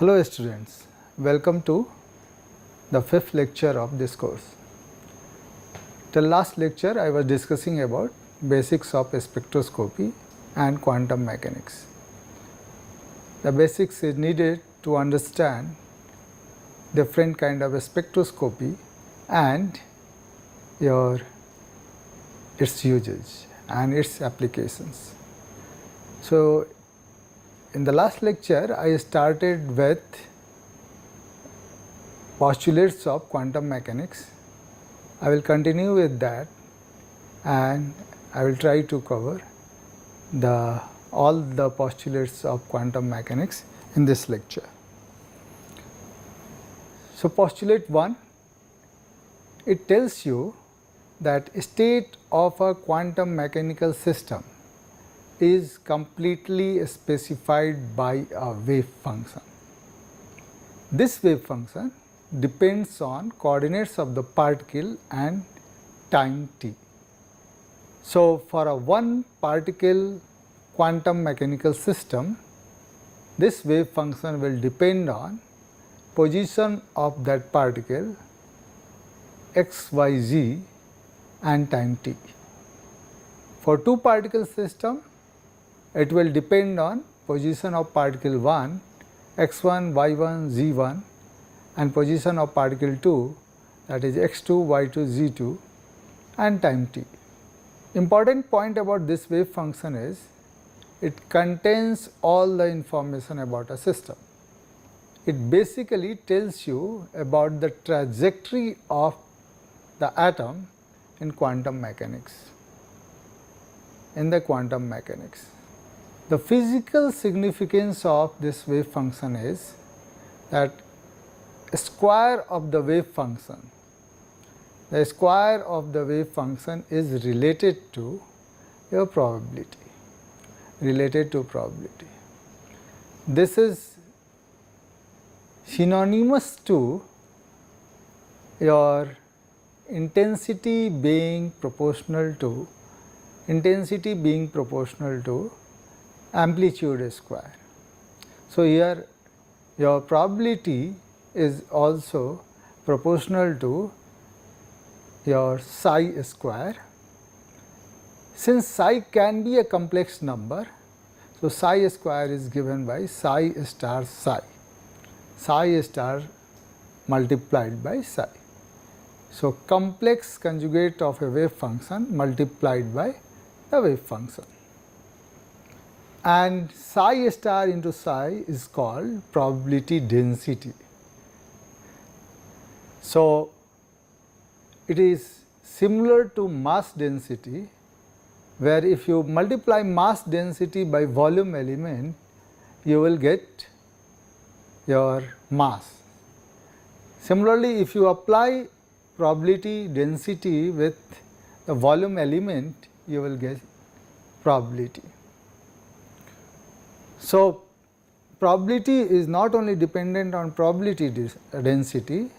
Hello students, welcome to the fifth lecture of this course. Till last lecture I was discussing about basics of spectroscopy and quantum mechanics. The basics is needed to understand different kind of spectroscopy and its usage and its applications. So in the last lecture, I started with postulates of quantum mechanics. I will continue with that and I will try to cover all the postulates of quantum mechanics in this lecture. So postulate 1, it tells you that state of a quantum mechanical system is completely specified by a wave function. This wave function depends on coordinates of the particle and time t. So for a one particle quantum mechanical system, this wave function will depend on position of that particle x, y, z and time t. For two particle system, it will depend on position of particle 1 x1, y1, z1 and position of particle 2, that is x2, y2, z2 and time t. Important point about this wave function is it contains all the information about a system. It basically tells you about the trajectory of the atom in quantum mechanics. The physical significance of this wave function is that square of the wave function, the square of the wave function is related to your probability, This is synonymous to your intensity being proportional to amplitude square. So here your probability is also proportional to your psi square. Since psi can be a complex number, so psi square is given by psi star multiplied by psi. So complex conjugate of a wave function multiplied by the wave function. And psi star into psi is called probability density. So it is similar to mass density, where if you multiply mass density by volume element, you will get your mass. Similarly, if you apply probability density with the volume element, you will get probability. So probability is not only dependent on probability density,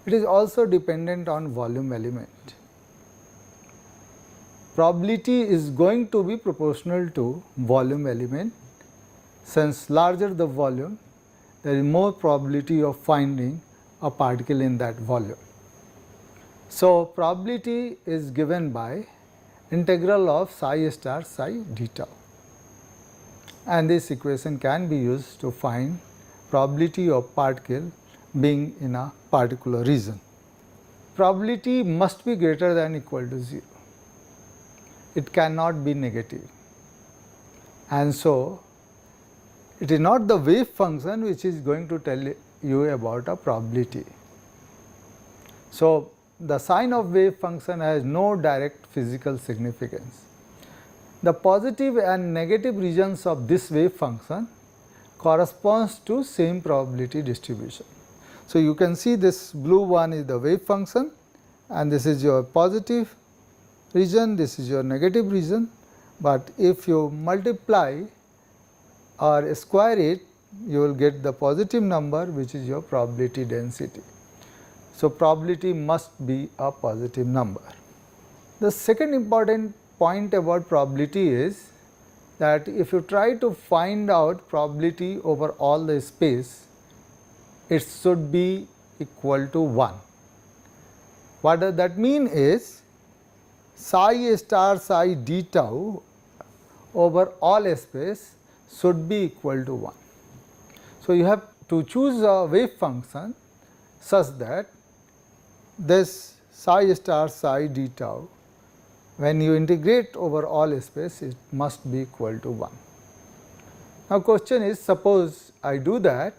it is also dependent on volume element. Probability is going to be proportional to volume element. Since larger the volume, there is more probability of finding a particle in that volume. So probability is given by integral of psi star psi d tau, and this equation can be used to find probability of particle being in a particular region. Probability must be greater than or equal to 0. It cannot be negative, and so it is not the wave function which is going to tell you about a probability. So the sign of wave function has no direct physical significance. The positive and negative regions of this wave function corresponds to same probability distribution. So you can see this blue one is the wave function and this is your positive region, this is your negative region, but if you multiply or square it, you will get the positive number, which is your probability density. So probability must be a positive number. The second important point about probability is that if you try to find out probability over all the space, it should be equal to 1. What does that mean is psi star psi d tau over all space should be equal to 1. So, you have to choose a wave function such that this psi star psi d tau, when you integrate over all space, it must be equal to 1. Now, question is, suppose I do that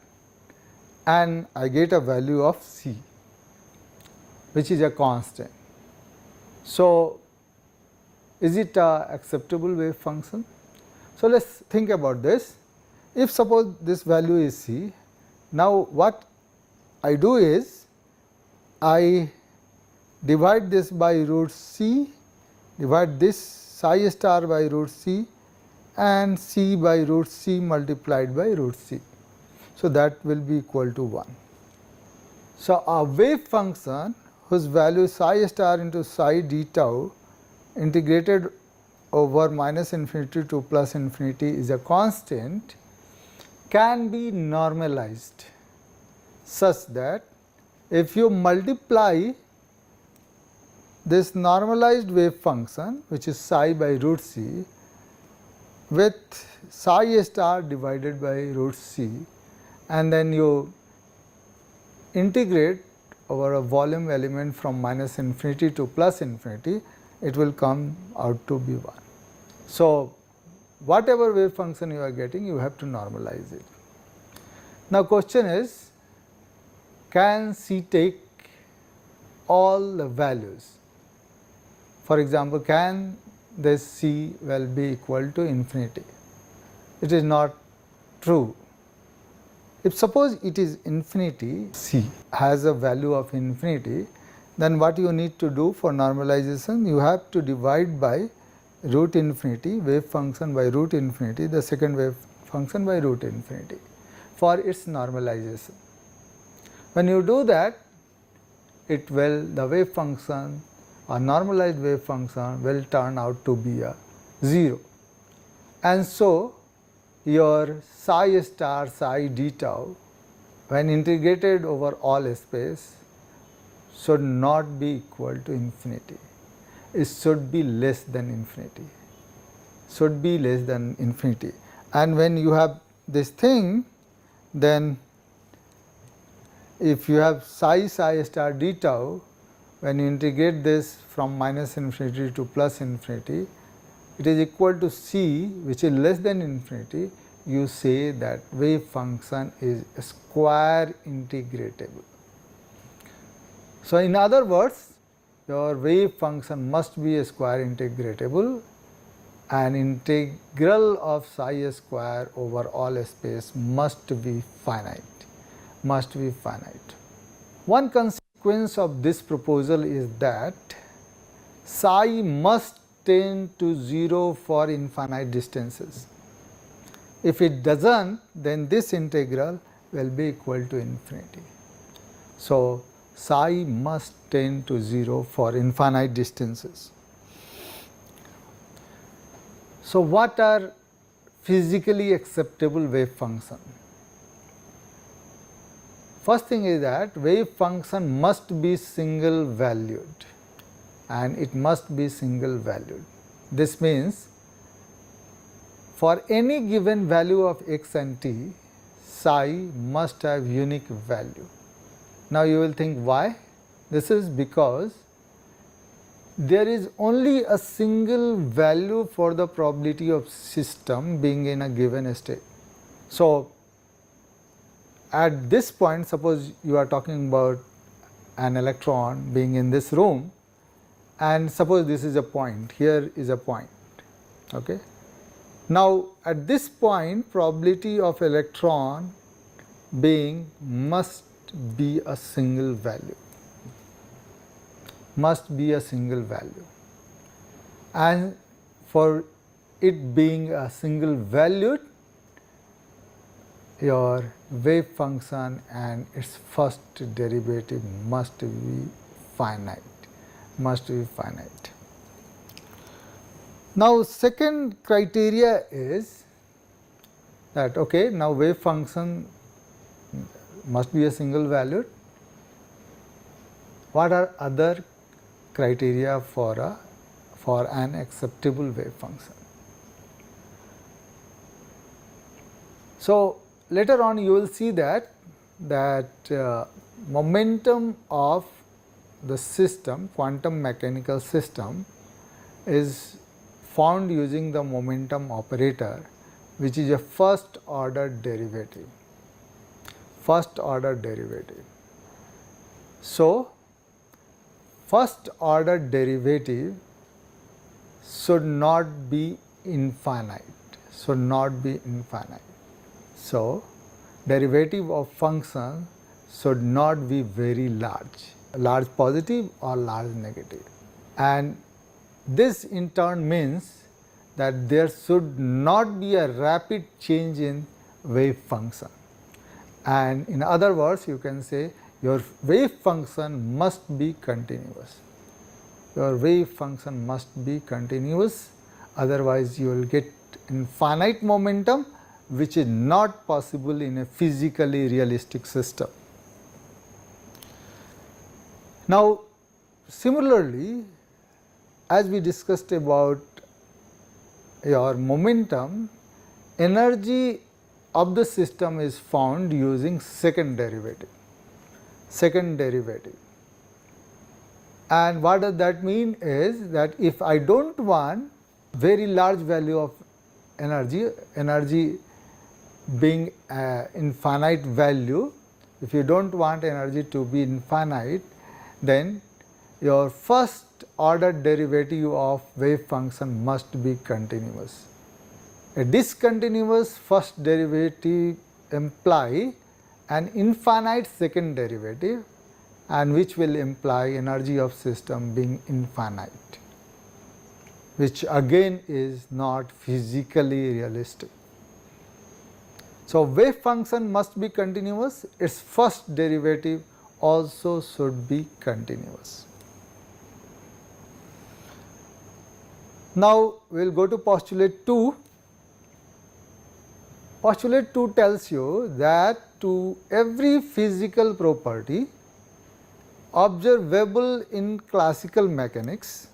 and I get a value of c, which is a constant. So, is it a acceptable wave function? So, let us think about this. If suppose this value is c, now what I do is I divide this by root c, divide this psi star by root c and c by root c multiplied by root c. So, that will be equal to 1. So, a wave function whose value psi star into psi d tau integrated over minus infinity to plus infinity is a constant can be normalized such that if you multiply this normalized wave function, which is psi by root c, with psi star divided by root c, and then you integrate over a volume element from minus infinity to plus infinity, it will come out to be 1. So, whatever wave function you are getting, you have to normalize it. Now, question is, can C take all the values? For example, can this C will be equal to infinity? It is not true. If suppose it is infinity, C has a value of infinity, then what you need to do for normalization, you have to divide by root infinity, wave function by root infinity, the second wave function by root infinity for its normalization. When you do that, it will, the wave function or normalized wave function will turn out to be a 0. And so, your psi star psi d tau when integrated over all space should not be equal to infinity. It should be less than infinity, should be less than infinity. And when you have this thing, then if you have psi star d tau, when you integrate this from minus infinity to plus infinity, it is equal to c, which is less than infinity, you say that wave function is square integratable. So, in other words, your wave function must be a square integratable, and integral of psi square over all space must be finite, must be finite. One consequence of this proposal is that psi must tend to 0 for infinite distances. If it does not, then this integral will be equal to infinity. So, psi must tend to 0 for infinite distances. So, what are physically acceptable wave function? First thing is that wave function must be single valued, and it must be single valued. This means for any given value of x and t, psi must have unique value. Now, you will think why? This is because there is only a single value for the probability of system being in a given state. So, at this point, suppose you are talking about an electron being in this room, and suppose this is a point, here is a point. Okay. Now, at this point, probability of electron being must be a single value, must be a single value, and for it being a single valued, your wave function and its first derivative must be finite, must be finite. Now, second criteria is that, okay, now wave function must be a single valued. What are other criteria for an acceptable wave function? So, later on you will see that momentum of the system, quantum mechanical system, is found using the momentum operator, which is a first order derivative. So, first order derivative should not be infinite. So, derivative of function should not be very large positive or large negative, and this in turn means that there should not be a rapid change in wave function, and in other words you can say your wave function must be continuous. Otherwise you will get infinite momentum, which is not possible in a physically realistic system. Now, similarly, as we discussed about your momentum, energy of the system is found using second derivative. And what does that mean is that if I do not want very large value of energy being infinite value, if you do not want energy to be infinite, then your first order derivative of wave function must be continuous. A discontinuous first derivative imply an infinite second derivative, and which will imply energy of system being infinite, which again is not physically realistic. So, wave function must be continuous, its first derivative also should be continuous. Now, we will go to postulate 2. Postulate 2 tells you that to every physical property observable in classical mechanics,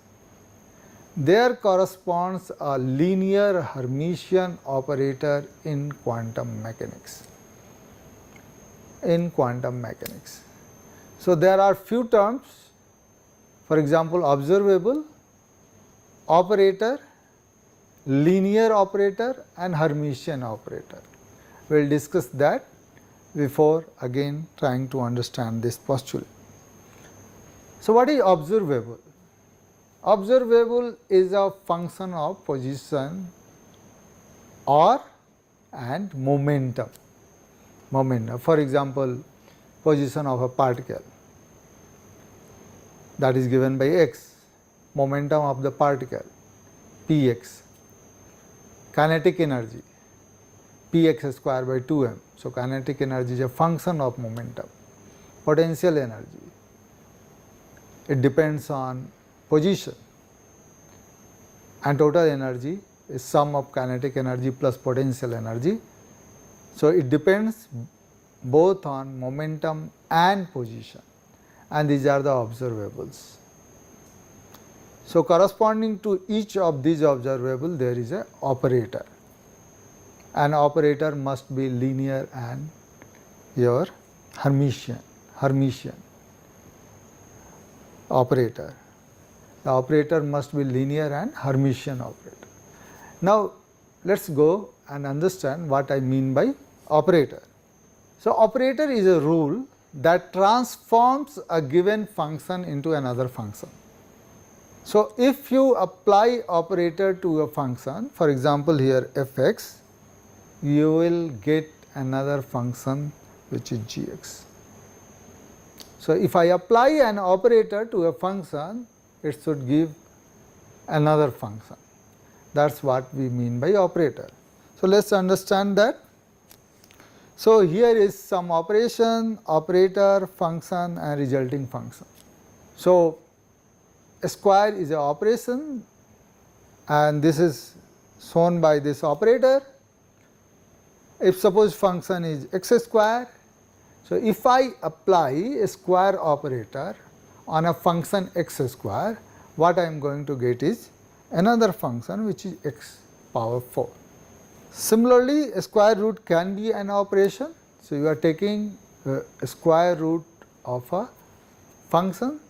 there corresponds a linear Hermitian operator in quantum mechanics. So, there are few terms, for example, observable, operator, linear operator and Hermitian operator. We will discuss that before again trying to understand this postulate. So, what is observable? Observable is a function of position and momentum. For example, position of a particle, that is given by x, momentum of the particle px, kinetic energy px square by 2m. So, kinetic energy is a function of momentum. Potential energy, it depends on position, and total energy is sum of kinetic energy plus potential energy. So, it depends both on momentum and position, and these are the observables. So, corresponding to each of these observable, there is a operator. An operator must be linear and your Hermitian operator. The operator must be linear and Hermitian operator. Now, let us go and understand what I mean by operator. So, operator is a rule that transforms a given function into another function. So, if you apply operator to a function, for example, here f(x), you will get another function which is gx. So, if I apply an operator to a function, it should give another function. That is what we mean by operator. So, let us understand that. So, here is some operation, operator, function and resulting function. So, a square is an operation and this is shown by this operator. If suppose function is x square, So, if I apply a square operator on a function x square, what I am going to get is another function which is x power 4. Similarly, a square root can be an operation. So, you are taking a square root of a function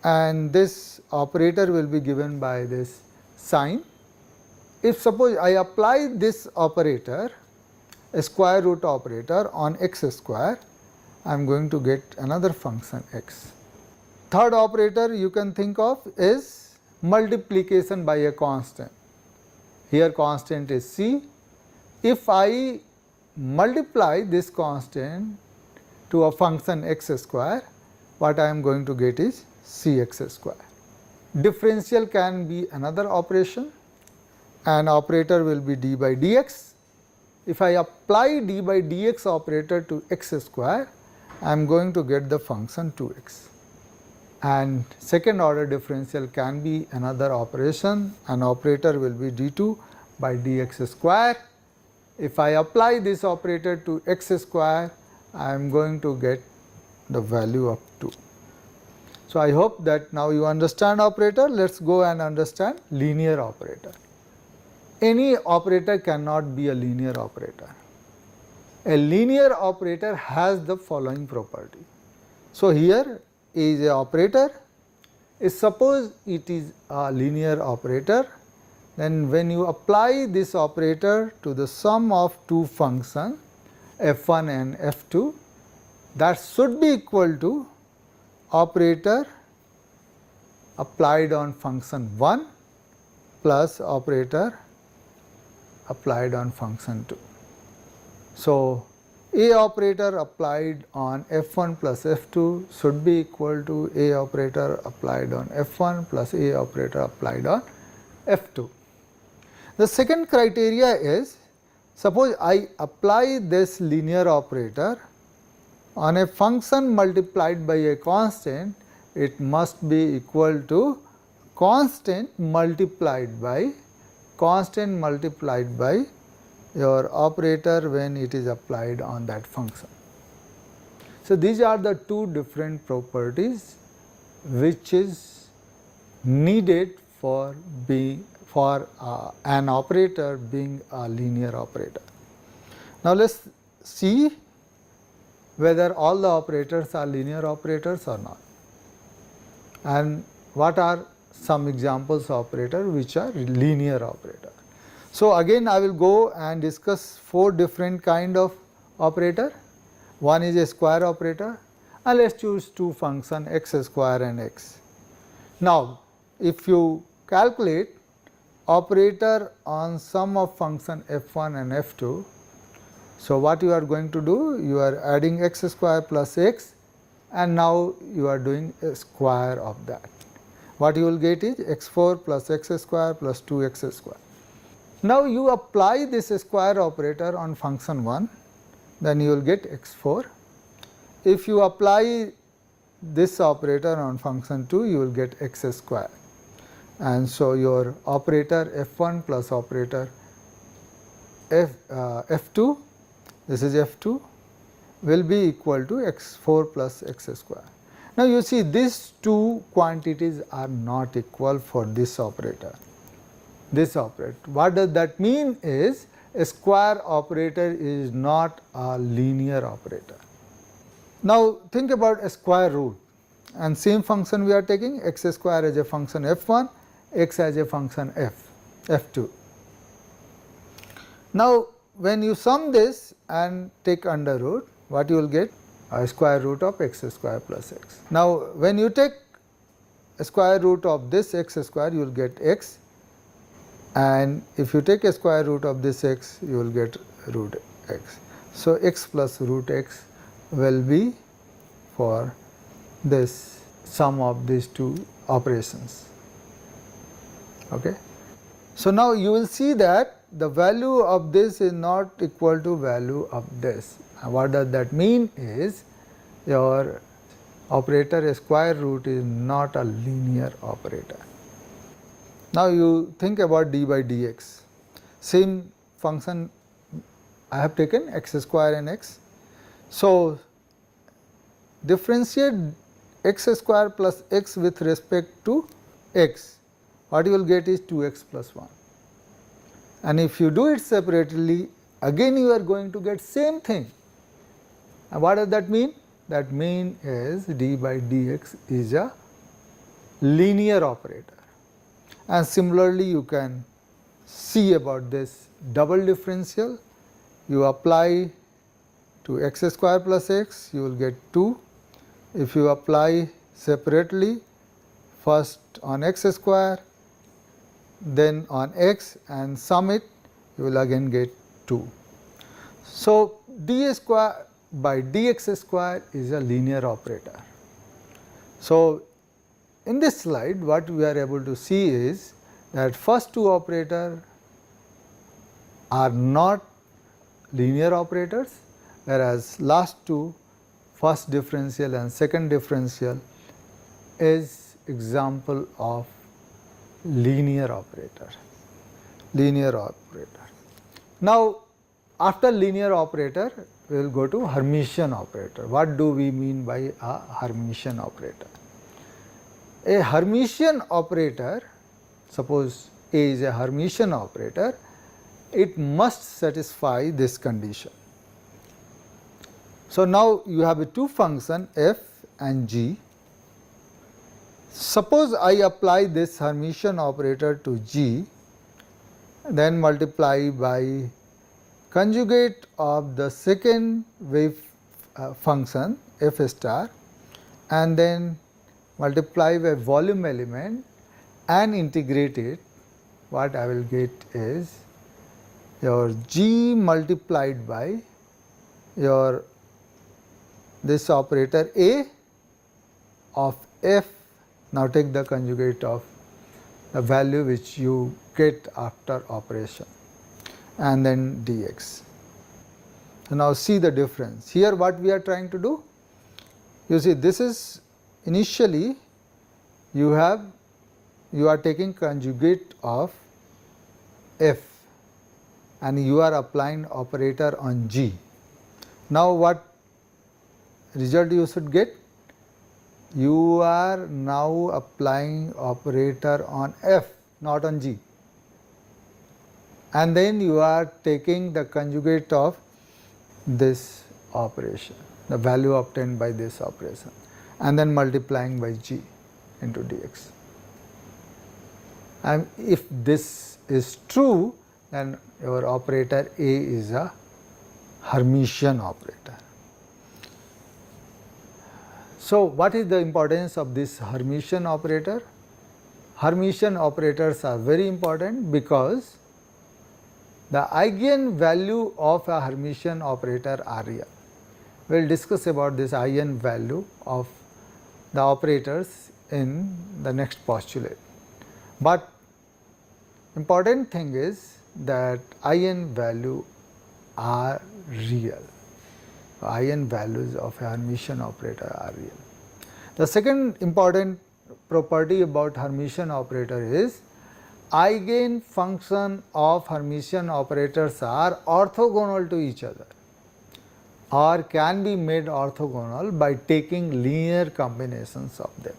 and this operator will be given by this sign. If suppose I apply this operator, a square root operator on x square, I am going to get another function x. Third operator you can think of is multiplication by a constant. Here constant is c. If I multiply this constant to a function x square, what I am going to get is cx square. Differential can be another operation, and operator will be d by dx. If I apply d by dx operator to x square, I am going to get the function 2x. And second order differential can be another operation, and operator will be d2 by dx square. If I apply this operator to x square, I am going to get the value of 2. So, I hope that now you understand operator. Let us go and understand linear operator. Any operator cannot be a linear operator. A linear operator has the following property. So, here is a operator. If suppose it is a linear operator, then when you apply this operator to the sum of two functions f1 and f2, that should be equal to operator applied on function 1 plus operator applied on function 2. So, A operator applied on f1 plus f2 should be equal to A operator applied on f1 plus A operator applied on f2. The second criteria is, suppose I apply this linear operator on a function multiplied by a constant, it must be equal to constant multiplied by your operator when it is applied on that function. So, these are the two different properties which is needed for an operator being a linear operator. Now, let us see whether all the operators are linear operators or not, and what are some examples of operators which are linear operators. So, again I will go and discuss 4 different kind of operator. One is a square operator, and let us choose two functions x square and x. Now, if you calculate operator on sum of function f1 and f2, so what you are going to do? You are adding x square plus x, and now you are doing a square of that. What you will get is x4 plus x square plus 2x square. Now, you apply this square operator on function 1, then you will get x4. If you apply this operator on function 2, you will get x square. And so, your operator f1 plus operator f2, this is f2, will be equal to x4 plus x square. Now, you see these two quantities are not equal for this operator. What does that mean is, a square operator is not a linear operator. Now, think about a square root, and same function we are taking x square as a function f1, x as a function f2. Now, when you sum this and take under root, what you will get? A square root of x square plus x. Now, when you take a square root of this x square, you will get x, and if you take a square root of this x, you will get root x. So, x plus root x will be for this sum of these two operations. Okay. So, now you will see that the value of this is not equal to value of this. And what does that mean is, your operator a square root is not a linear operator. Now, you think about d by dx, same function I have taken x square and x. So, differentiate x square plus x with respect to x, what you will get is 2x plus 1. And if you do it separately, again you are going to get same thing. And what does that mean? That mean is d by dx is a linear operator. And similarly, you can see about this double differential. You apply to x square plus x, you will get 2. If you apply separately, first on x square, then on x and sum it, you will again get 2. So, d square by dx square is a linear operator. So, in this slide what we are able to see is that first two operators are not linear operators, whereas last two, first differential and second differential, is example of linear operator. Now, after linear operator, we will go to Hermitian operator. What do we mean by a Hermitian operator? A Hermitian operator, suppose A is a Hermitian operator, it must satisfy this condition. So, now you have two functions f and g. Suppose I apply this Hermitian operator to g, then multiply by conjugate of the second wave function f star, and then multiply by volume element and integrate it, what I will get is your g multiplied by your this operator A of f. Now, take the conjugate of the value which you get after operation, and then dx. So, now see the difference. Here what we are trying to do? You see, this is initially you are taking conjugate of f and you are applying operator on g. Now, what result you should get? You are now applying operator on f, not on g, and then you are taking the conjugate of this operation, the value obtained by this operation, and then multiplying by g into dx. And if this is true, then your operator A is a Hermitian operator. So, what is the importance of this Hermitian operator? Hermitian operators are very important because the eigenvalue of a Hermitian operator are real. We will discuss about this eigenvalue of the operators in the next postulate. But important thing is that eigenvalue are real. Eigenvalues of a Hermitian operator are real. The second important property about Hermitian operator is eigenfunction of Hermitian operators are orthogonal to each other or can be made orthogonal by taking linear combinations of them.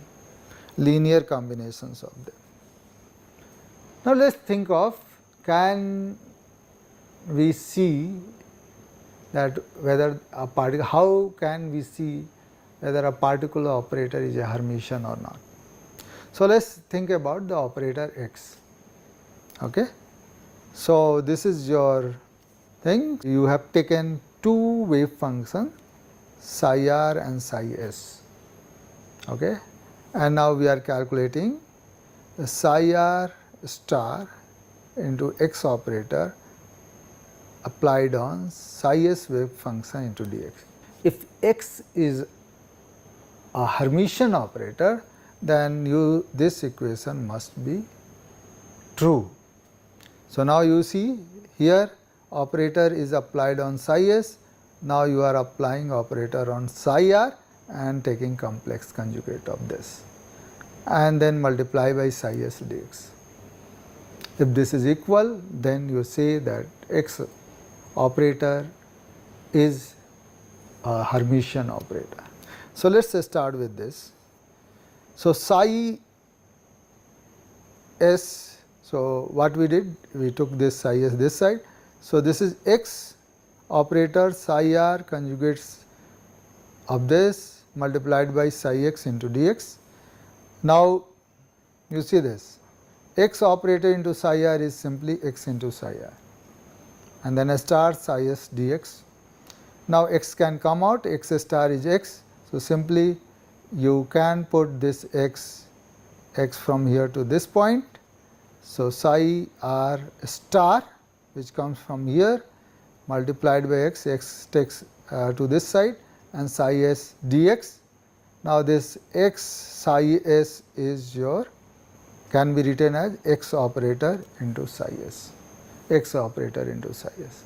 Now, let us think of, can we see that whether a particle, how can we see whether a particular operator is a Hermitian or not? So, let us think about the operator x. Okay. So, this is your thing. You have taken two wave functions psi r and psi s. Okay. And now we are calculating the psi r star into x operator applied on psi s wave function into dx. If x is a Hermitian operator, then this equation must be true. So, now you see here operator is applied on psi s, now you are applying operator on psi r and taking complex conjugate of this and then multiply by psi s dx. If this is equal, then you say that x operator is a Hermitian operator. So, let us start with this. So, psi s, so what we did? We took this psi s this side. So, this is x operator psi r conjugates of this multiplied by psi x into dx. Now, you see this x operator into psi r is simply x into psi r, and then a star psi s dx. Now, x can come out, x star is x. So, simply you can put this x from here to this point. So, psi r star which comes from here multiplied by x takes to this side, and psi s dx. Now, this x psi s is your can be written as x operator into psi s, x operator into psi s.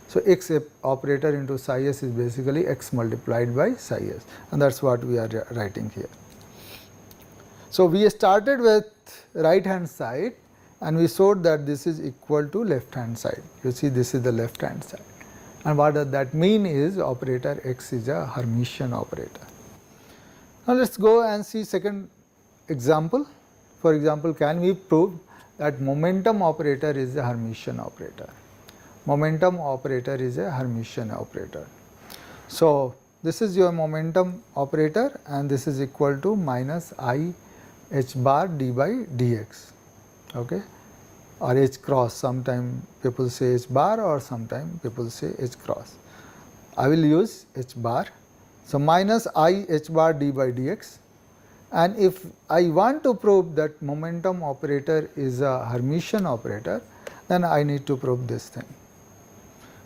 So, x operator into psi s is basically x multiplied by psi s, and that is what we are writing here. So, we started with right hand side and we showed that this is equal to left hand side. You see, this is the left hand side, and what does that mean is operator x is a Hermitian operator. Now, let us go and see second example. For example, can we prove that momentum operator is a Hermitian operator? Momentum operator is a Hermitian operator. So, this is your momentum operator and this is equal to minus I h bar d by dx, okay, or h cross. Sometime people say h bar or sometime people say h cross. I will use h bar. So, minus I h bar d by dx, and if I want to prove that momentum operator is a Hermitian operator, then I need to prove this thing.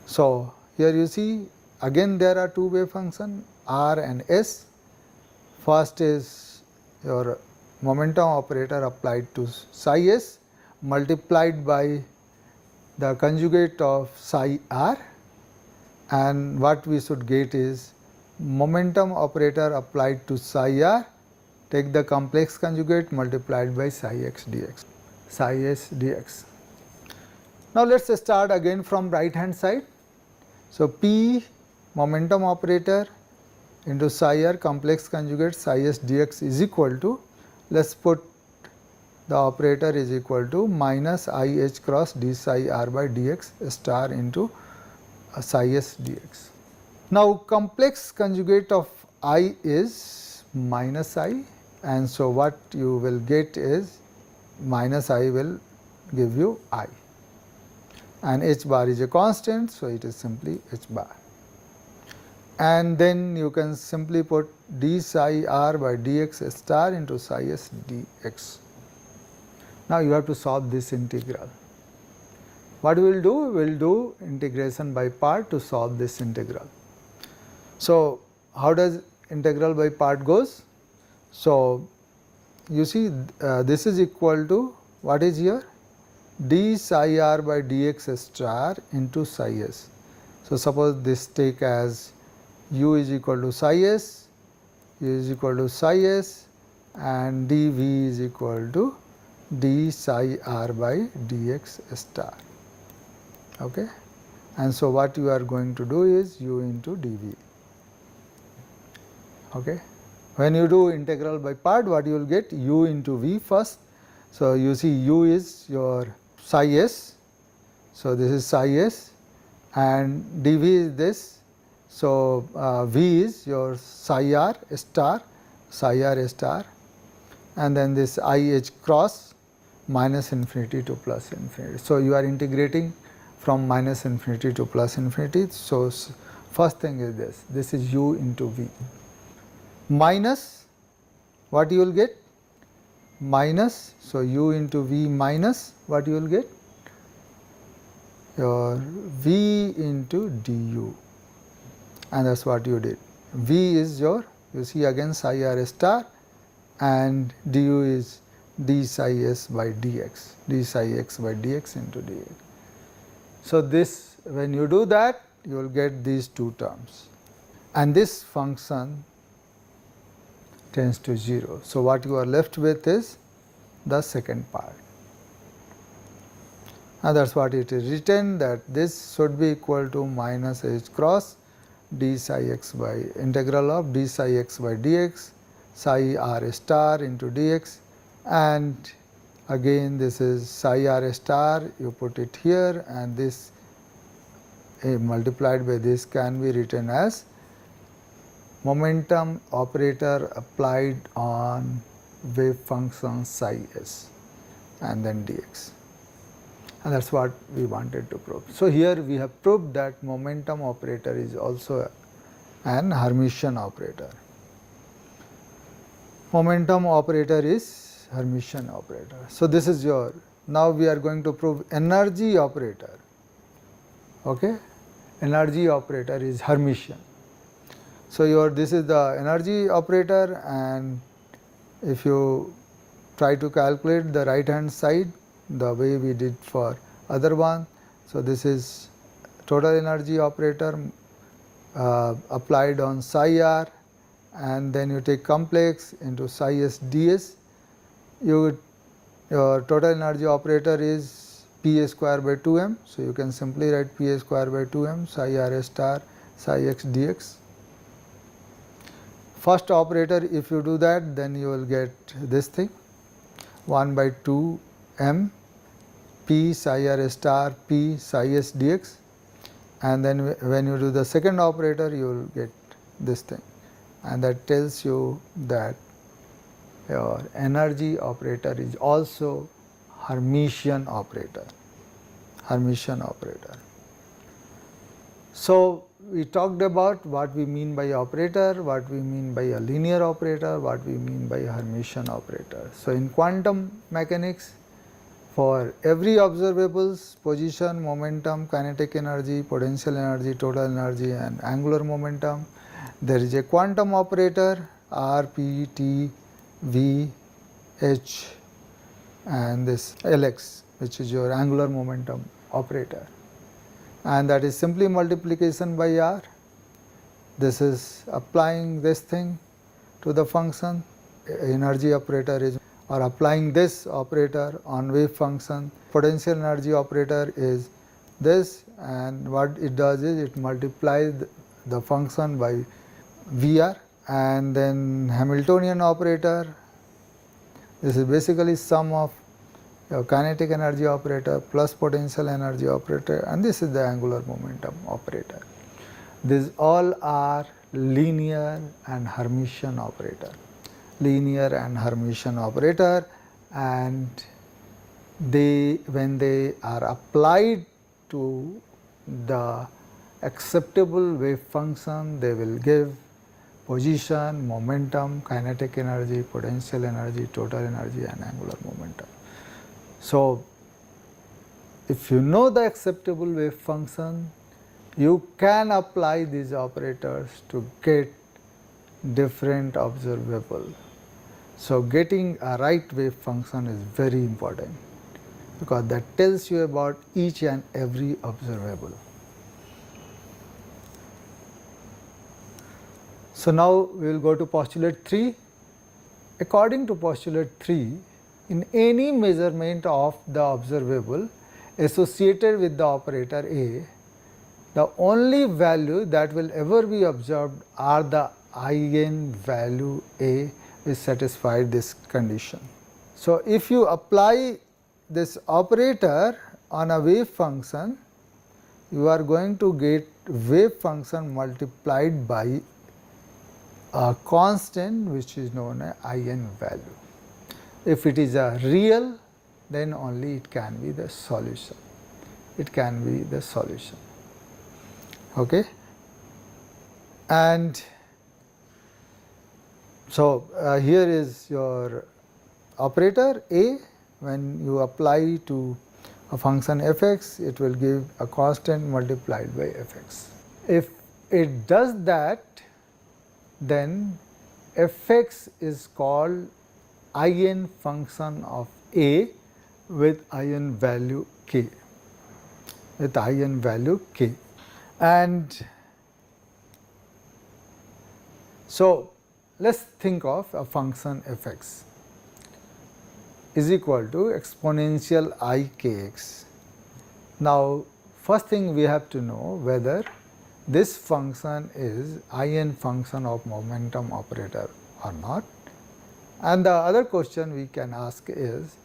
So, here you see again there are two wave function r and s. First is your momentum operator applied to psi s multiplied by the conjugate of psi r, and what we should get is momentum operator applied to psi r, take the complex conjugate multiplied by psi x dx, psi s dx. Now, let us start again from right hand side. So, P momentum operator into psi r complex conjugate psi s dx is equal to, let us put the operator is equal to minus I h cross d psi r by dx star into psi s dx. Now, complex conjugate of I is minus I, and so what you will get is minus I will give you I, and h bar is a constant. So, it is simply h bar, and then you can simply put d psi r by dx star into psi s dx. Now, you have to solve this integral. What we will do? We will do integration by part to solve this integral. So, how does integral by part goes? So, you see this is equal to what is here? D psi r by dx star into psi s. So, suppose this take as u is equal to psi s, u is equal to psi s, and dv is equal to d psi r by dx star, okay. And so, what you are going to do is u into dv, okay. When you do integral by part, what you will get? U into v first. So, you see u is your psi s. So, this is psi s and dv is this. So, v is your psi r star, and then this I h cross minus infinity to plus infinity. So, you are integrating from minus infinity to plus infinity. So, first thing is this is u into v minus what you will get? Minus, so u into v minus what you will get? Your v into du, and that is what you did. V is your, you see again psi r star, and du is d psi s by dx, d psi x by dx into dx. So, this when you do that, you will get these two terms, and this function tends to 0. So, what you are left with is the second part, and that is what it is written, that this should be equal to minus h cross d psi x by integral of d psi x by dx psi r star into dx, and again this is psi r star, you put it here, and this multiplied by this can be written as momentum operator applied on wave function psi s and then dx, and that is what we wanted to prove. So, here we have proved that momentum operator is also an Hermitian operator. Momentum operator is Hermitian operator. So, this is your, now we are going to prove energy operator. Okay? Energy operator is Hermitian. So, your, this is the energy operator, and if you try to calculate the right hand side the way we did for other one. So, this is total energy operator applied on psi r, and then you take complex into psi s ds. Your total energy operator is P a square by 2m. So, you can simply write P a square by 2m psi r a star psi x dx. First operator, if you do that, then you will get this thing 1 by 2 m p psi r star p psi s dx, and then when you do the second operator you will get this thing, and that tells you that your energy operator is also Hermitian operator. Hermitian operator. So, we talked about what we mean by operator, what we mean by a linear operator, what we mean by a Hermitian operator. So, in quantum mechanics, for every observables position, momentum, kinetic energy, potential energy, total energy and angular momentum, there is a quantum operator R, P, T, V, H and this Lx, which is your angular momentum operator, and that is simply multiplication by R. This is applying this thing to the function. Energy operator is, or applying this operator on wave function. Potential energy operator is this, and what it does is it multiplies the function by Vr, and then Hamiltonian operator, this is basically sum of your kinetic energy operator plus potential energy operator, and this is the angular momentum operator. These all are linear and Hermitian operator. Linear and Hermitian operator, and they, when they are applied to the acceptable wave function, they will give position, momentum, kinetic energy, potential energy, total energy and angular momentum. So, if you know the acceptable wave function, you can apply these operators to get different observable. So, getting a right wave function is very important, because that tells you about each and every observable. So, now we will go to postulate 3. According to postulate 3, in any measurement of the observable associated with the operator A, the only value that will ever be observed are the eigenvalue A which satisfy this condition. So, if you apply this operator on a wave function, you are going to get wave function multiplied by a constant which is known as eigenvalue. If it is a real, then only it can be the solution. It can be the solution. Okay? And so, here is your operator A. When you apply to a function f x, it will give a constant multiplied by f x. If it does that, then f x is called eigen function of A with eigenvalue k, with eigenvalue k. And so, let us think of a function f x is equal to exponential I k x. Now, first thing we have to know whether this function is in function of momentum operator or not. And the other question we can ask is,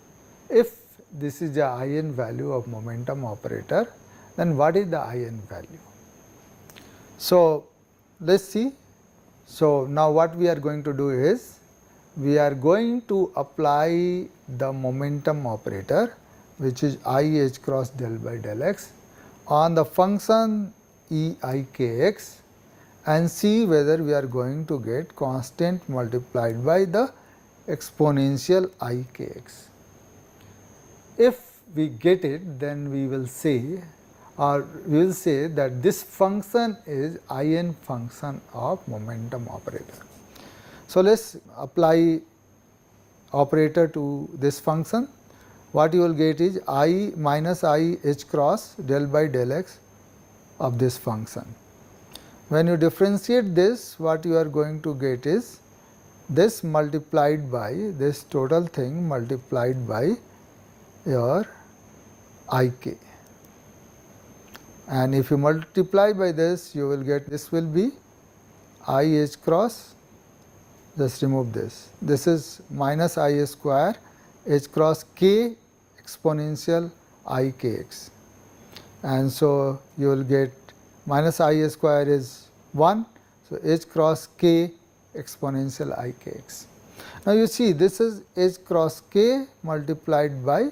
if this is the in value of momentum operator, then what is the in value? So, let us see. So, now what we are going to do is, we are going to apply the momentum operator, which is I h cross del by del x, on the function E I k x, and see whether we are going to get constant multiplied by the exponential I k x. If we get it, then we will say, or we will say that this function is in function of momentum operator. So, let us apply operator to this function. What you will get is I minus I h cross del by del x of this function. When you differentiate this, what you are going to get is this multiplied by this total thing multiplied by your I k, and if you multiply by this, you will get, this will be I h cross, just remove this, this is minus I square h cross k exponential I k x, and so you will get minus I square is 1. So, h cross k exponential I k x. Now, you see this is h cross k multiplied by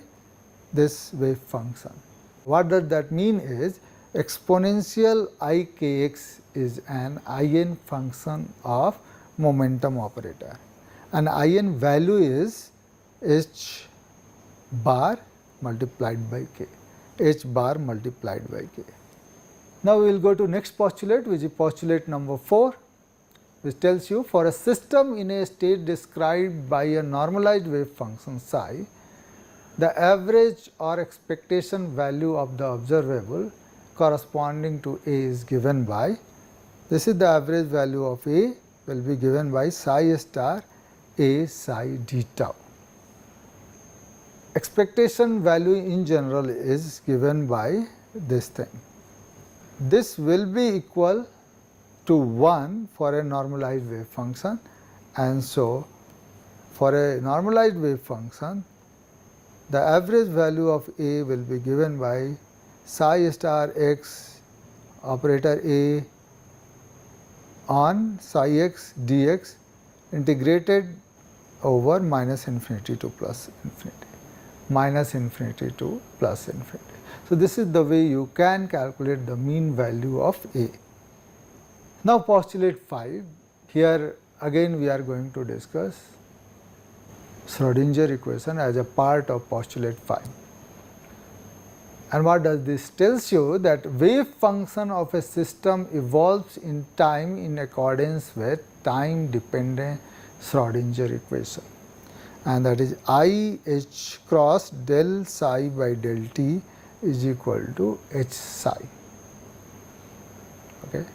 this wave function. What does that mean is, exponential I k x is an in function of momentum operator, and in value is h bar multiplied by k, h bar multiplied by k. Now, we will go to next postulate, which is postulate number 4, which tells you, for a system in a state described by a normalized wave function psi, the average or expectation value of the observable corresponding to A is given by, this is the average value of A will be given by psi star A psi d tau. Expectation value in general is given by this thing. This will be equal to 1 for a normalized wave function, and so for a normalized wave function, the average value of A will be given by psi star x operator A on psi x dx integrated over minus infinity to plus infinity, minus infinity to plus infinity. So, this is the way you can calculate the mean value of A. Now, postulate 5, here again we are going to discuss Schrodinger equation as a part of postulate 5. And what does this tells you? That wave function of a system evolves in time in accordance with time dependent Schrodinger equation, and that is I h cross del psi by del t is equal to h psi. Okay.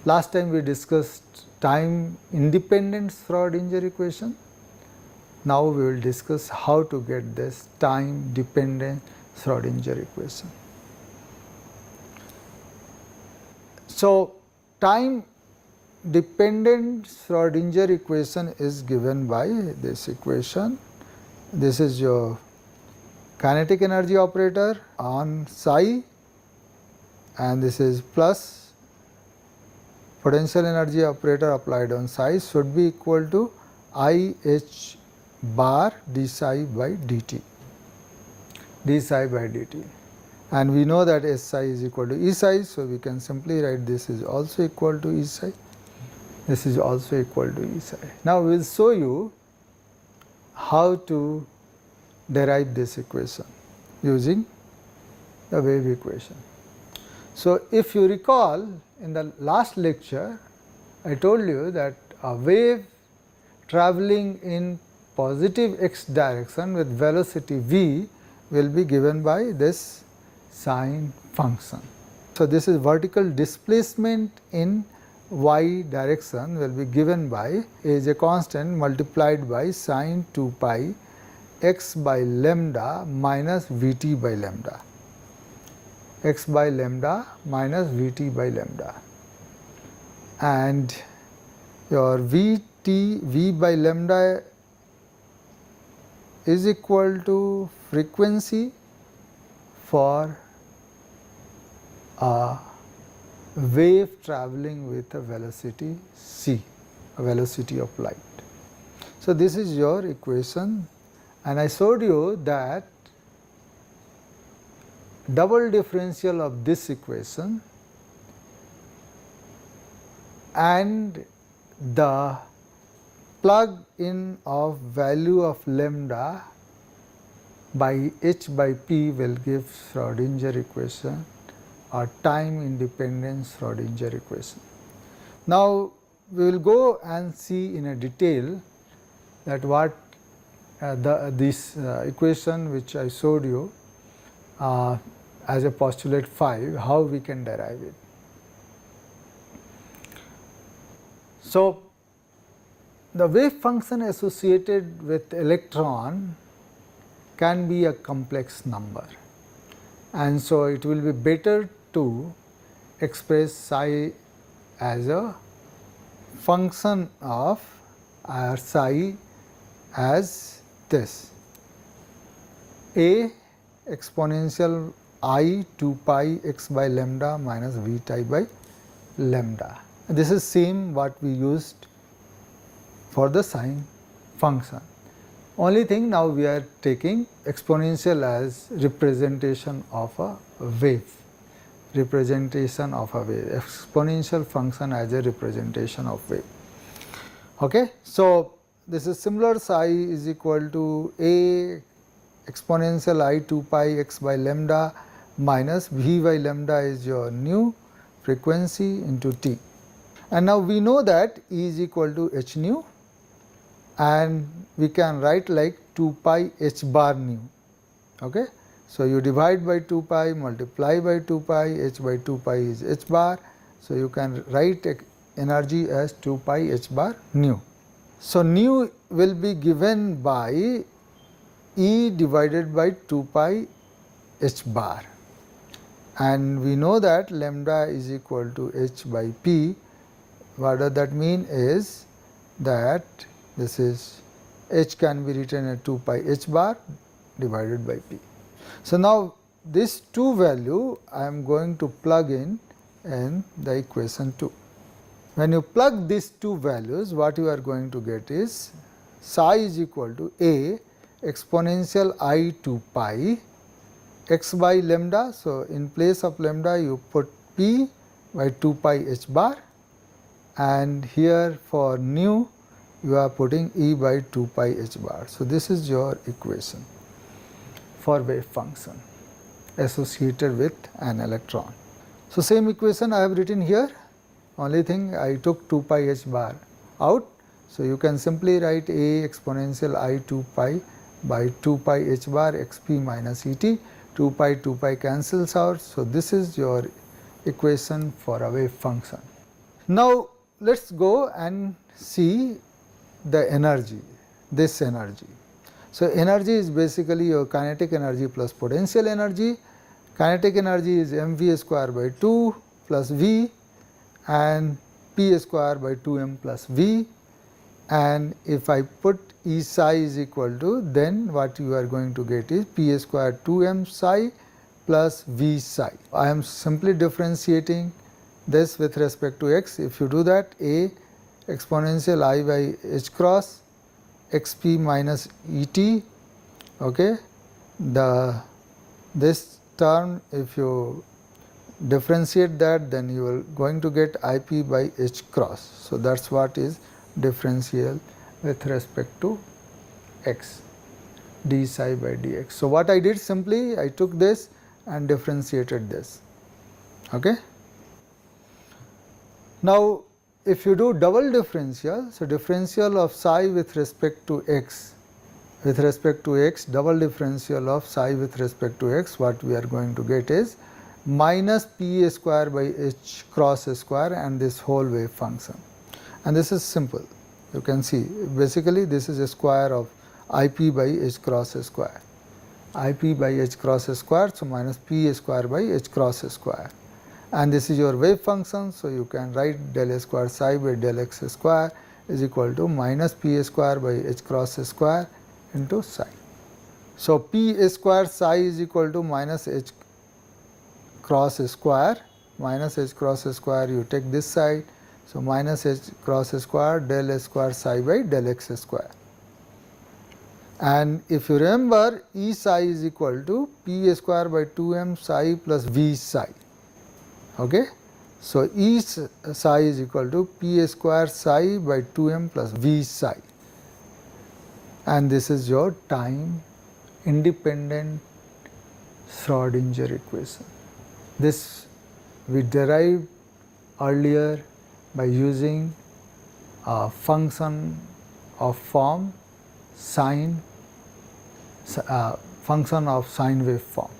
Last time we discussed time independent Schrodinger equation. Now, we will discuss how to get this time dependent Schrodinger equation. So, time dependent Schrodinger equation is given by this equation. This is your kinetic energy operator on psi, and this is plus potential energy operator applied on psi should be equal to I h bar d psi by dt, d psi by dt, and we know that S psi is equal to E psi. So, we can simply write this is also equal to E psi, this is also equal to E psi. Now, we will show you how to derive this equation using the wave equation. So, if you recall, in the last lecture I told you that a wave travelling in positive x direction with velocity v will be given by this sine function. So, this is vertical displacement in y direction will be given by is a constant multiplied by sine 2 pi x by lambda minus Vt by lambda, x by lambda minus Vt by lambda. and your Vt, V by lambda is equal to frequency for a wave travelling with a velocity c, a velocity of light. So, this is your equation, and I showed you that double differential of this equation and the plug in of value of lambda by h by p will give Schrodinger equation or time independent Schrodinger equation. Now, we will go and see in a detail that what this equation which I showed you as a postulate 5, how we can derive it. So, the wave function associated with electron can be a complex number, and so it will be better to express psi as a function of psi as this: a exponential I 2 pi x by lambda minus v t by lambda. This is same what we used for the sine function. Only thing, now we are taking exponential as representation of a wave, exponential function as a representation of wave. Okay. So, this is similar, psi is equal to a exponential I 2 pi x by lambda minus v by lambda is your nu frequency into t. And now we know that E is equal to h nu, and we can write like 2 pi h bar nu. Okay. So, you divide by 2 pi, multiply by 2 pi, h by 2 pi is h bar. So, you can write energy as 2 pi h bar nu. So, nu will be given by E divided by 2 pi h bar, and we know that lambda is equal to h by p. What does that mean is that this is h can be written as 2 pi h bar divided by p. So, now this 2 value I am going to plug in the equation 2. When you plug these 2 values, what you are going to get is psi is equal to a exponential I 2 pi x by lambda. So, in place of lambda you put p by 2 pi h bar, and here for nu you are putting E by 2 pi h bar. So, this is your equation for wave function associated with an electron. So, same equation I have written here, only thing I took 2 pi h bar out. So, you can simply write a exponential I 2 pi by 2 pi h bar x p minus E t, 2 pi cancels out. So, this is your equation for a wave function. Now, let us go and see the energy, this energy. So, energy is basically your kinetic energy plus potential energy. Kinetic energy is mv square by 2 plus v and p square by 2m plus v, and if I put E psi is equal to, then what you are going to get is p square 2m psi plus v psi. I am simply differentiating this with respect to x. If you do that, a exponential I by h cross x p minus E t, okay. This term, if you differentiate that, then you are going to get I p by h cross. So, that is what is differential with respect to x, d psi by dx. So, what I did, simply I took this and differentiated this. Okay. Now, if you do double differential, so differential of psi with respect to x, double differential of psi with respect to x, what we are going to get is minus p square by h cross square and this whole wave function. And this is simple, you can see basically this is a square of I p by h cross square, I p by h cross square. So, minus p square by h cross square, and this is your wave function. So, you can write del a square psi by del x square is equal to minus p square by h cross square into psi. So, p square psi is equal to minus h cross square, minus h cross square, you take this side. So, minus h cross square del a square psi by del x square. And if you remember, E psi is equal to p square by 2m psi plus v psi. Okay? So, E psi is equal to p square psi by 2m plus v psi, and this is your time independent Schrodinger equation. This we derived earlier by using a function of form sine, function of sine wave form.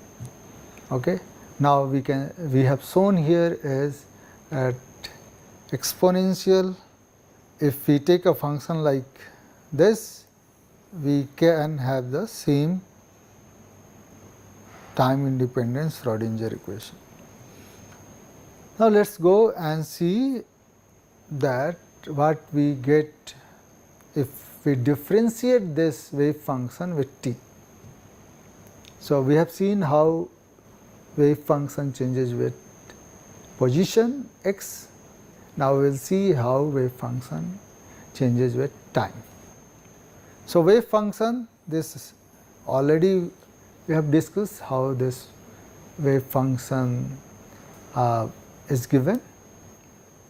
Okay? Now, we have shown here is at exponential, if we take a function like this, we can have the same time independent Schrodinger equation. Now, let us go and see that what we get if we differentiate this wave function with t. So, we have seen how wave function changes with position x. Now, we will see how wave function changes with time. So, wave function, this is already we have discussed how this wave function is given.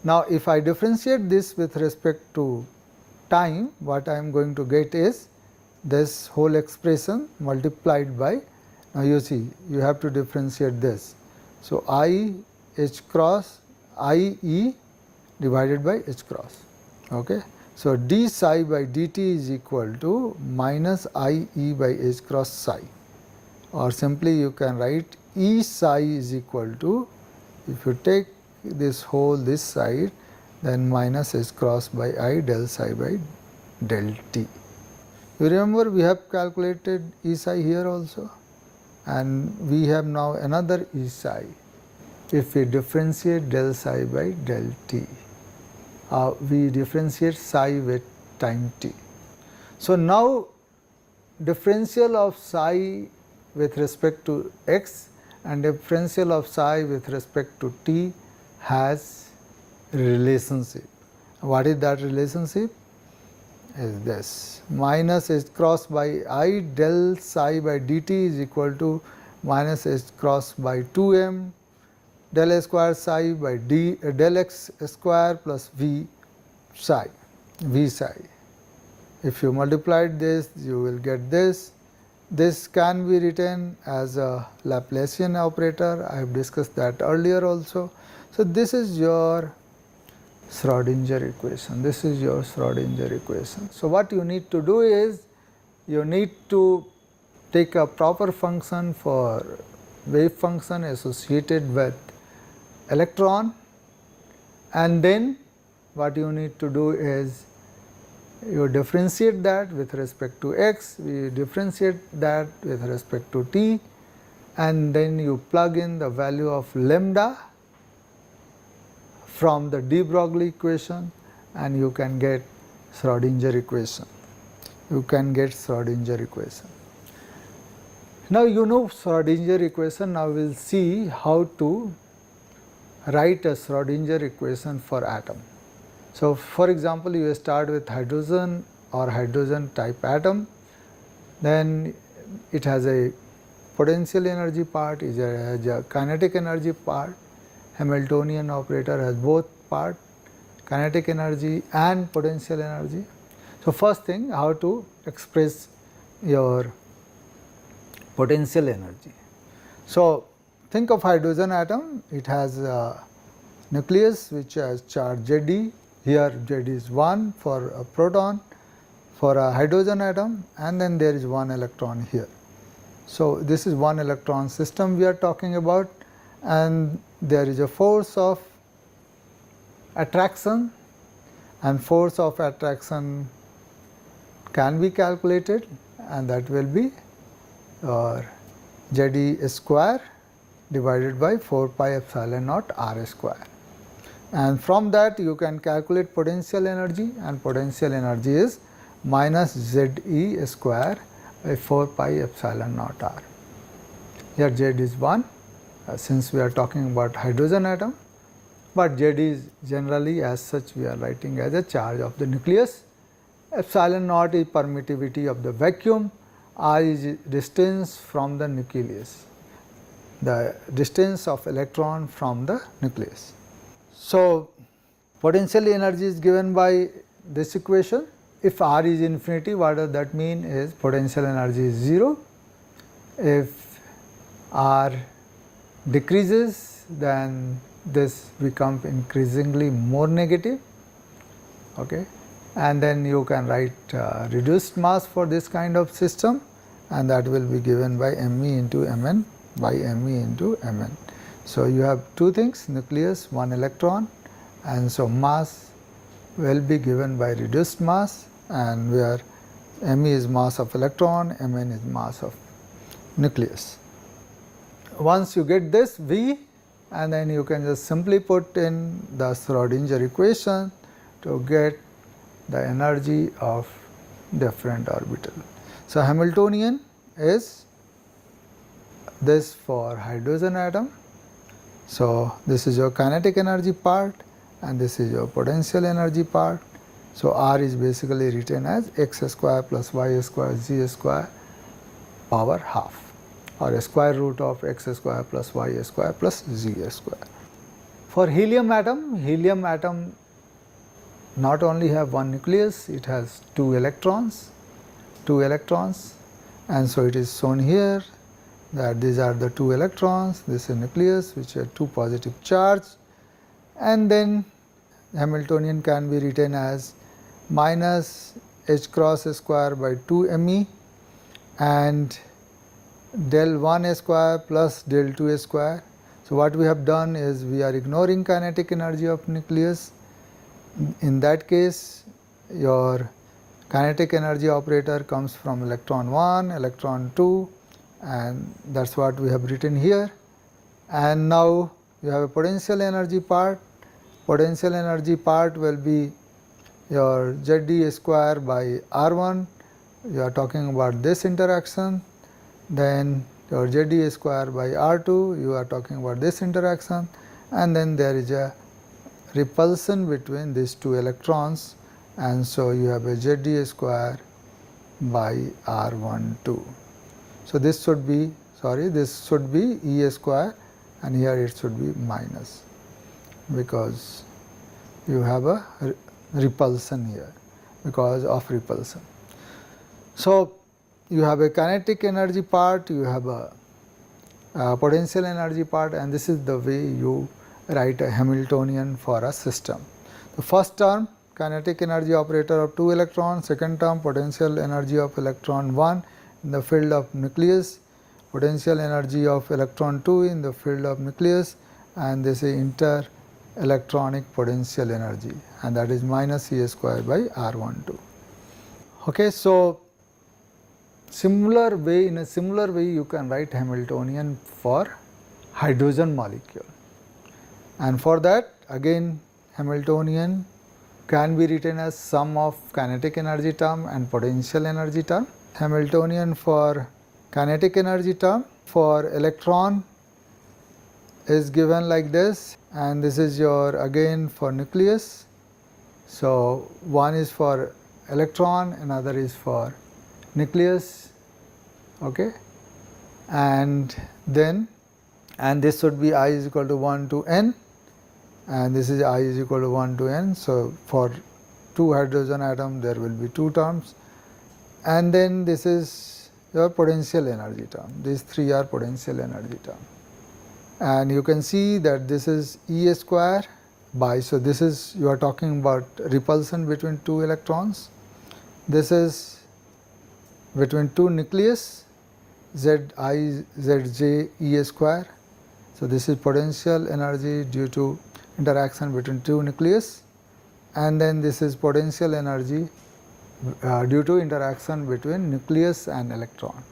Now, if I differentiate this with respect to time, what I am going to get is this whole expression multiplied by, now you see you have to differentiate this. So, I h cross I e divided by h cross. Okay. So, d psi by dt is equal to minus I e by h cross psi, or simply you can write E psi is equal to, if you take this whole this side, then minus h cross by I del psi by del t. You remember we have calculated E psi here also, and we have now another E psi if we differentiate del psi by del t. We differentiate psi with time t. So, now differential of psi with respect to x and differential of psi with respect to t has relationship. What is that relationship? Is this minus h cross by I del psi by dt is equal to minus h cross by 2m del a square psi by del x square plus v psi, v psi. If you multiply this, you will get this. This can be written as a Laplacian operator. I have discussed that earlier also. So, this is your Schrodinger equation. This is your Schrodinger equation. So, what you need to do is you need to take a proper function for wave function associated with electron, and then what you need to do is you differentiate that with respect to x, we differentiate that with respect to t, and then you plug in the value of lambda from the de Broglie equation, and you can get Schrodinger equation. You can get Schrodinger equation. Now, you know Schrodinger equation. Now, we will see how to write a Schrodinger equation for atom. So, for example, you start with hydrogen or hydrogen type atom, then it has a potential energy part, it has a kinetic energy part. Hamiltonian operator has both part, kinetic energy and potential energy. So, first thing, how to express your potential energy. So, think of hydrogen atom, it has a nucleus which has charge Zd, here Z is 1 for a proton for a hydrogen atom, and then there is 1 electron here. So, this is 1 electron system we are talking about, and there is a force of attraction, and force of attraction can be calculated, and that will be Zd square divided by 4 pi epsilon naught r square. And from that you can calculate potential energy, and potential energy is minus ZE square by 4 pi epsilon naught r. Here Z is 1 since we are talking about hydrogen atom, but Z is generally as such we are writing as a charge of the nucleus. Epsilon naught is permittivity of the vacuum, r is distance from the nucleus, the distance of electron from the nucleus. So, potential energy is given by this equation. If r is infinity, what does that mean is potential energy is 0. If r decreases, then this becomes increasingly more negative, okay. And then you can write reduced mass for this kind of system, and that will be given by Me into Mn by Me into Mn. So, you have two things, nucleus, one electron, and so mass will be given by reduced mass, and where Me is mass of electron, Mn is mass of nucleus. Once you get this V, and then you can just simply put in the Schrodinger equation to get the energy of different orbital. So, Hamiltonian is this for hydrogen atom. So, this is your kinetic energy part and this is your potential energy part. So, R is basically written as x square plus y square z square power half, or a square root of x square plus y square plus z square. For helium atom not only have one nucleus, it has two electrons, and so it is shown here that these are the two electrons, this is nucleus which have two positive charge, and then Hamiltonian can be written as minus h cross square by 2 Me and del 1 square plus del 2 square. So, what we have done is we are ignoring kinetic energy of nucleus. In that case, your kinetic energy operator comes from electron 1, electron 2, and that is what we have written here. And now you have a potential energy part. Potential energy part will be your Zd square by R1, you are talking about this interaction. Then your Zd square by R2, you are talking about this interaction, and then there is a repulsion between these two electrons, and so you have a Zd square by R12. So, this should be E square, and here it should be minus, because you have a repulsion here because of repulsion. So, you have a kinetic energy part, you have a potential energy part, and this is the way you write a Hamiltonian for a system. The first term kinetic energy operator of 2 electrons, second term potential energy of electron 1 in the field of nucleus, potential energy of electron 2 in the field of nucleus, and this is inter-electronic potential energy, and that is minus E square by R12. Okay, so in a similar way you can write Hamiltonian for hydrogen molecule, and for that again Hamiltonian can be written as sum of kinetic energy term and potential energy term. Hamiltonian for kinetic energy term for electron is given like this, and this is your again for nucleus. So, one is for electron, another is for nucleus, okay, and this should be I is equal to 1 to n, and this is I is equal to 1 to n. So, for 2 hydrogen atom there will be 2 terms, and then this is your potential energy term. These 3 are potential energy term, and you can see that this is E square by, so this is you are talking about repulsion between 2 electrons, this is between 2 nucleus Zi Zj E square. So, this is potential energy due to interaction between 2 nucleus, and then this is potential energy due to interaction between nucleus and electron.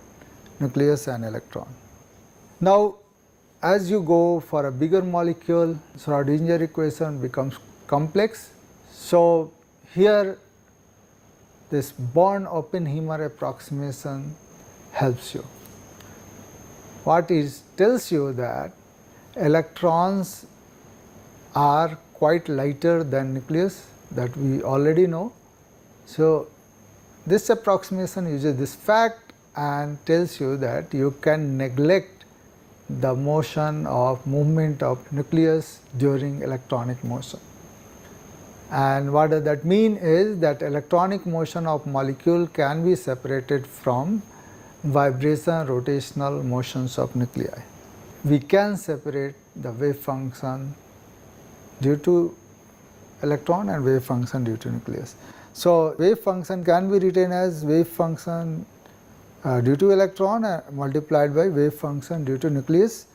Now, as you go for a bigger molecule, Schrodinger equation becomes complex. So, here this Born-Oppenheimer approximation helps you. What it tells you that electrons are quite lighter than nucleus, that we already know. So, this approximation uses this fact and tells you that you can neglect the motion of movement of nucleus during electronic motion. And what does that mean is that electronic motion of molecule can be separated from vibration rotational motions of nuclei. We can separate the wave function due to electron and wave function due to nucleus. So, wave function can be written as wave function due to electron multiplied by wave function due to nucleus,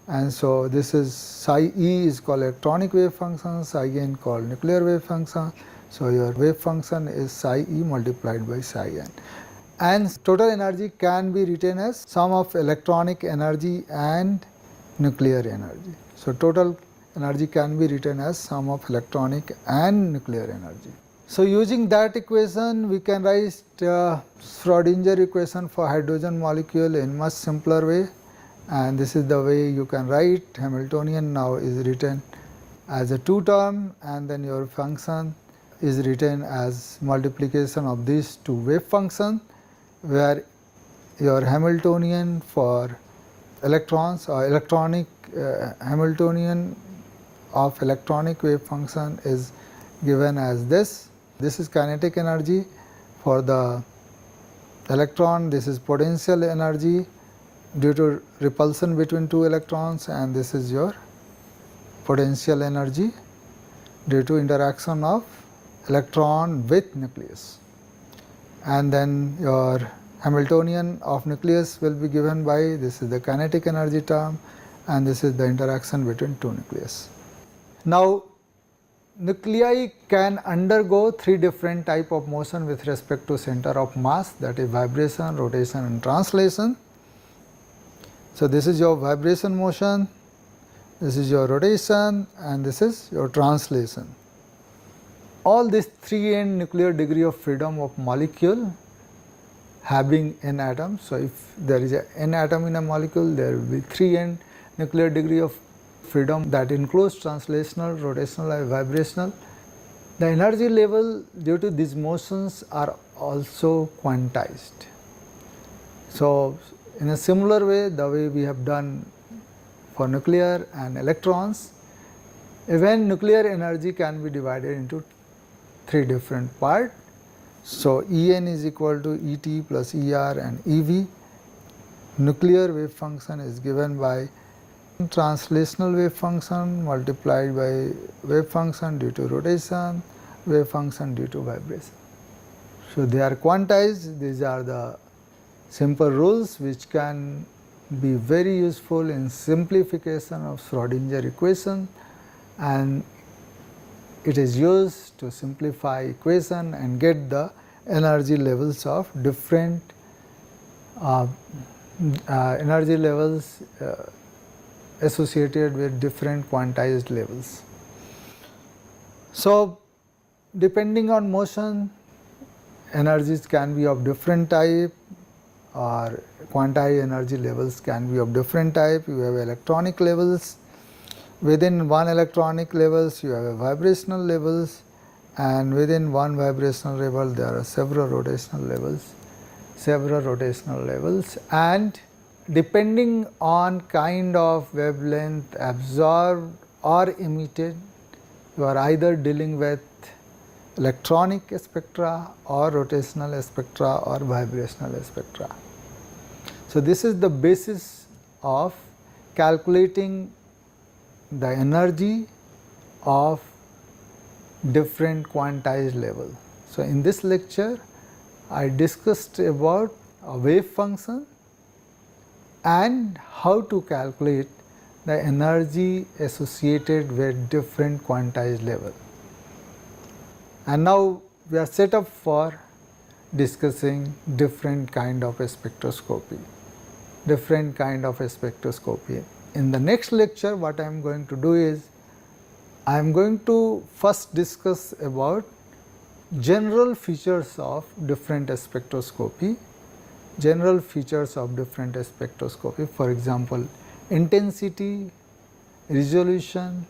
and so this is psi e is called electronic wave function, psi n called nuclear wave function. So, your wave function is psi e multiplied by psi n, and total energy can be written as sum of electronic energy and nuclear energy. So, total energy can be written as sum of electronic and nuclear energy. So, using that equation we can write Schrodinger equation for hydrogen molecule in much simpler way, and this is the way you can write. Hamiltonian now is written as a two term, and then your function is written as multiplication of these two wave functions, where your Hamiltonian for electrons or electronic Hamiltonian of electronic wave function is given as this. This is kinetic energy for the electron, this is potential energy due to repulsion between two electrons, and this is your potential energy due to interaction of electron with nucleus. And then your Hamiltonian of nucleus will be given by, this is the kinetic energy term, and this is the interaction between two nucleus. Now, nuclei can undergo three different type of motion with respect to center of mass, that is vibration, rotation and translation. So, this is your vibration motion, this is your rotation, and this is your translation. All these 3n nuclear degree of freedom of molecule having n atoms. So, if there is a n atom in a molecule, there will be 3n nuclear degree of freedom that includes translational, rotational and vibrational. The energy level due to these motions are also quantized. So, in a similar way, the way we have done for nuclear and electrons, even nuclear energy can be divided into three different parts. So, En is equal to Et plus Er and Ev. Nuclear wave function is given by translational wave function multiplied by wave function due to rotation, wave function due to vibration. So, they are quantized. These are the simple rules which can be very useful in simplification of Schrodinger equation, and it is used to simplify equation and get the energy levels of different energy levels associated with different quantized levels. So, depending on motion, energies can be of different type, or quantized energy levels can be of different type. You have electronic levels. Within one electronic levels, you have a vibrational levels, and within one vibrational level, there are several rotational levels, and depending on kind of wavelength absorbed or emitted, you are either dealing with electronic spectra or rotational spectra or vibrational spectra. So, this is the basis of calculating the energy of different quantized level. So, in this lecture I discussed about a wave function and how to calculate the energy associated with different quantized level. And now we are set up for discussing different kind of spectroscopy. in the next lecture what I am going to do is, I am going to first discuss about general features of different spectroscopy, for example, intensity, resolution,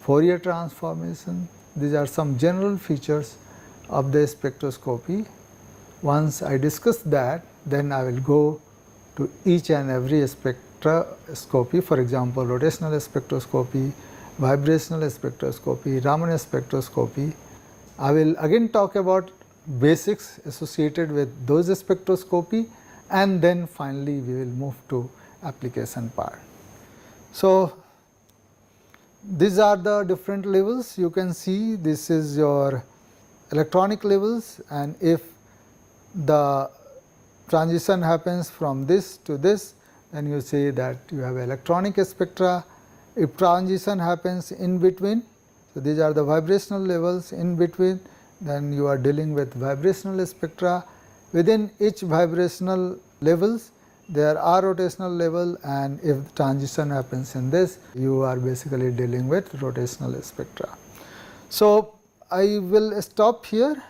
Fourier transformation. These are some general features of the spectroscopy. Once I discuss that, then I will go to each and every spectroscopy, for example, rotational spectroscopy, vibrational spectroscopy, Raman spectroscopy. I will again talk about basics associated with those spectroscopy, and then finally we will move to application part. So, these are the different levels. You can see this is your electronic levels, and if the transition happens from this to this, then you say that you have electronic spectra. If transition happens in between, so these are the vibrational levels in between, then you are dealing with vibrational spectra. Within each vibrational levels there are rotational level, and if transition happens in this, you are basically dealing with rotational spectra. So, I will stop here.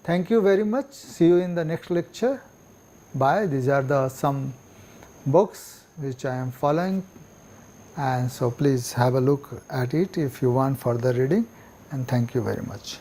Thank you very much. See you in the next lecture. Bye. These are the some books which I am following, and so please have a look at it if you want further reading, and thank you very much.